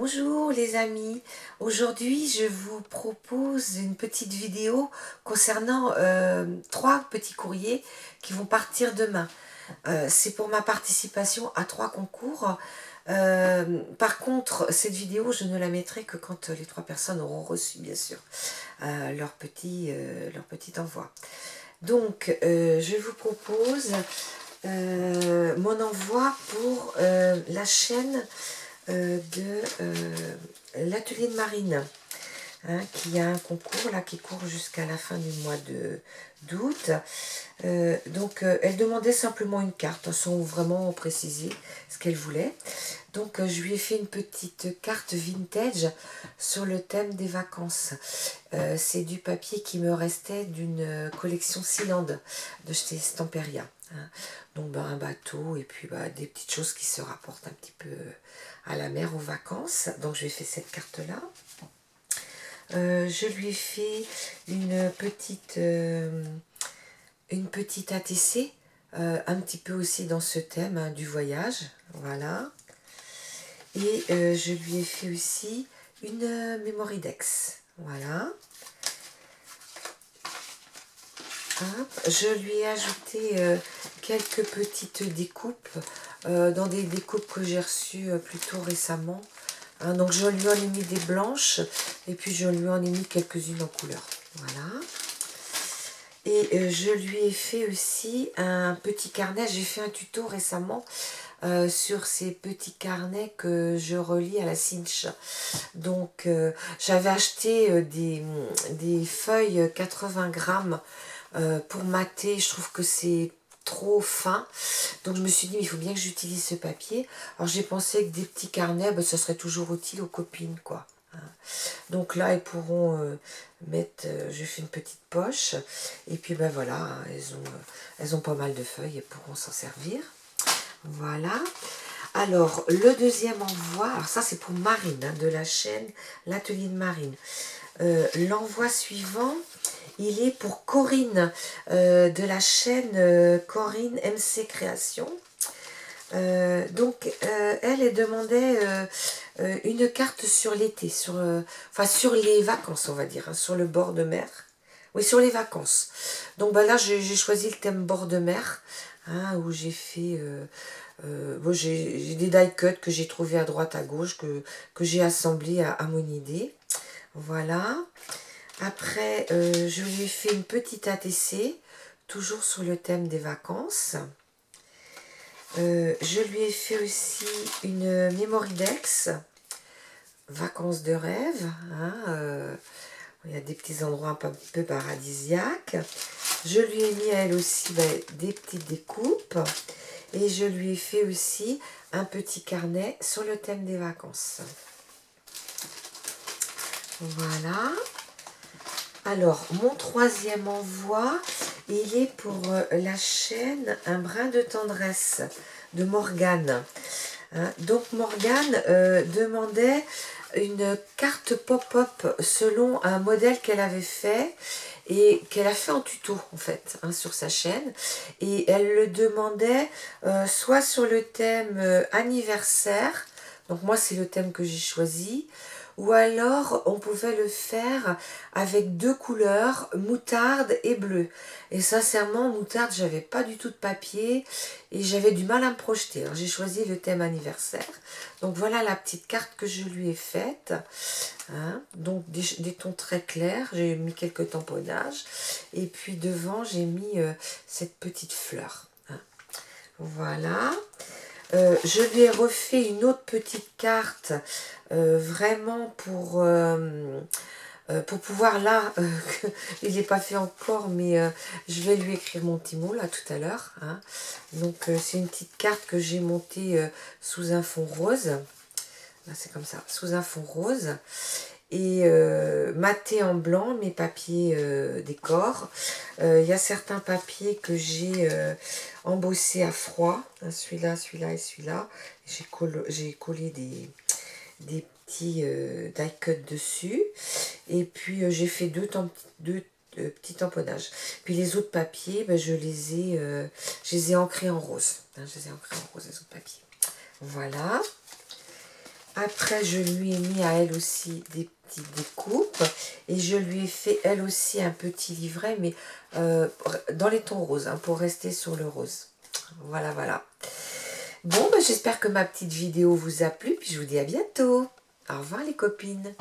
Bonjour les amis, aujourd'hui je vous propose une petite vidéo concernant trois petits courriers qui vont partir demain. C'est pour ma participation à 3 concours. Par contre, cette vidéo je ne la mettrai que quand les 3 personnes auront reçu bien sûr leur petit envoi. Donc je vous propose mon envoi pour la chaîne de l'atelier de Marine, hein, qui a un concours là qui court jusqu'à la fin du mois d'août. Donc elle demandait simplement une carte sans vraiment préciser ce qu'elle voulait. Donc je lui ai fait une petite carte vintage sur le thème des vacances. C'est du papier qui me restait d'une collection Sealand de chez Stamperia, hein. Donc un bateau et puis des petites choses qui se rapportent un petit peu à la mer, aux vacances. Donc je lui ai fait cette carte là. Je lui ai fait une petite ATC, un petit peu aussi dans ce thème, hein, du voyage, voilà. Et je lui ai fait aussi une Mémoridex, voilà. Hop. Je lui ai ajouté quelques petites découpes, dans des découpes que j'ai reçues plutôt récemment. Hein, donc je lui en ai mis des blanches et puis je lui en ai mis quelques-unes en couleur. Voilà. Et je lui ai fait aussi un petit carnet. J'ai fait un tuto récemment sur ces petits carnets que je relie à la cinch. Donc j'avais acheté des feuilles 80 grammes pour mater. Je trouve que c'est trop fin, donc je me suis dit il faut bien que j'utilise ce papier. Alors j'ai pensé que des petits carnets, ce serait toujours utile aux copines, quoi, hein. Donc là elles pourront mettre, je fais une petite poche et puis voilà, hein, elles ont pas mal de feuilles, elles pourront s'en servir. Voilà. Alors le deuxième envoi, alors ça c'est pour Marine, hein, de la chaîne l'atelier de Marine. L'envoi suivant, il est pour Corinne, de la chaîne Corinne MC Création. Donc elle demandait une carte sur l'été, enfin sur les vacances, on va dire, hein, sur le bord de mer. Oui, sur les vacances. Donc là j'ai choisi le thème bord de mer, hein, où j'ai fait bon, j'ai des die cuts que j'ai trouvé à droite à gauche, que j'ai assemblé à mon idée. Voilà. Après, je lui ai fait une petite ATC, toujours sur le thème des vacances. Je lui ai fait aussi une Mémoridex, vacances de rêve, hein, il y a des petits endroits un peu paradisiaques. Je lui ai mis à elle aussi des petites découpes. Et je lui ai fait aussi un petit carnet sur le thème des vacances. Voilà. Alors, mon troisième envoi, il est pour la chaîne Un brin de tendresse de Morgane. Hein, donc Morgane demandait une carte pop-up selon un modèle qu'elle avait fait et qu'elle a fait en tuto en fait, hein, sur sa chaîne, et elle le demandait soit sur le thème anniversaire, donc moi c'est le thème que j'ai choisi, ou alors on pouvait le faire avec 2 couleurs, moutarde et bleu. Et sincèrement, moutarde, j'avais pas du tout de papier et j'avais du mal à me projeter. Alors j'ai choisi le thème anniversaire. Donc voilà la petite carte que je lui ai faite, hein. Donc des tons très clairs, j'ai mis quelques tamponnages. Et puis devant, j'ai mis cette petite fleur, hein. Voilà. Je lui ai refait une autre petite carte, vraiment pour pouvoir là, il n'est pas fait encore, mais je vais lui écrire mon petit mot là tout à l'heure, hein. Donc c'est une petite carte que j'ai montée sous un fond rose. Là c'est comme ça, sous un fond rose. Et maté en blanc, mes papiers décor. Il y a certains papiers que j'ai embossés à froid, hein, celui-là, celui-là et celui-là. J'ai collé des petits die cut dessus. Et puis j'ai fait deux petits tamponnages. Puis les autres papiers, je les ai ancrés en rose, hein, je les ai ancrés en rose, les autres papiers. Voilà. Après, je lui ai mis à elle aussi des petites découpes. Et je lui ai fait elle aussi un petit livret, mais dans les tons roses, hein, pour rester sur le rose. Voilà, voilà. Bon, bah, j'espère que ma petite vidéo vous a plu. Puis je vous dis à bientôt. Au revoir les copines.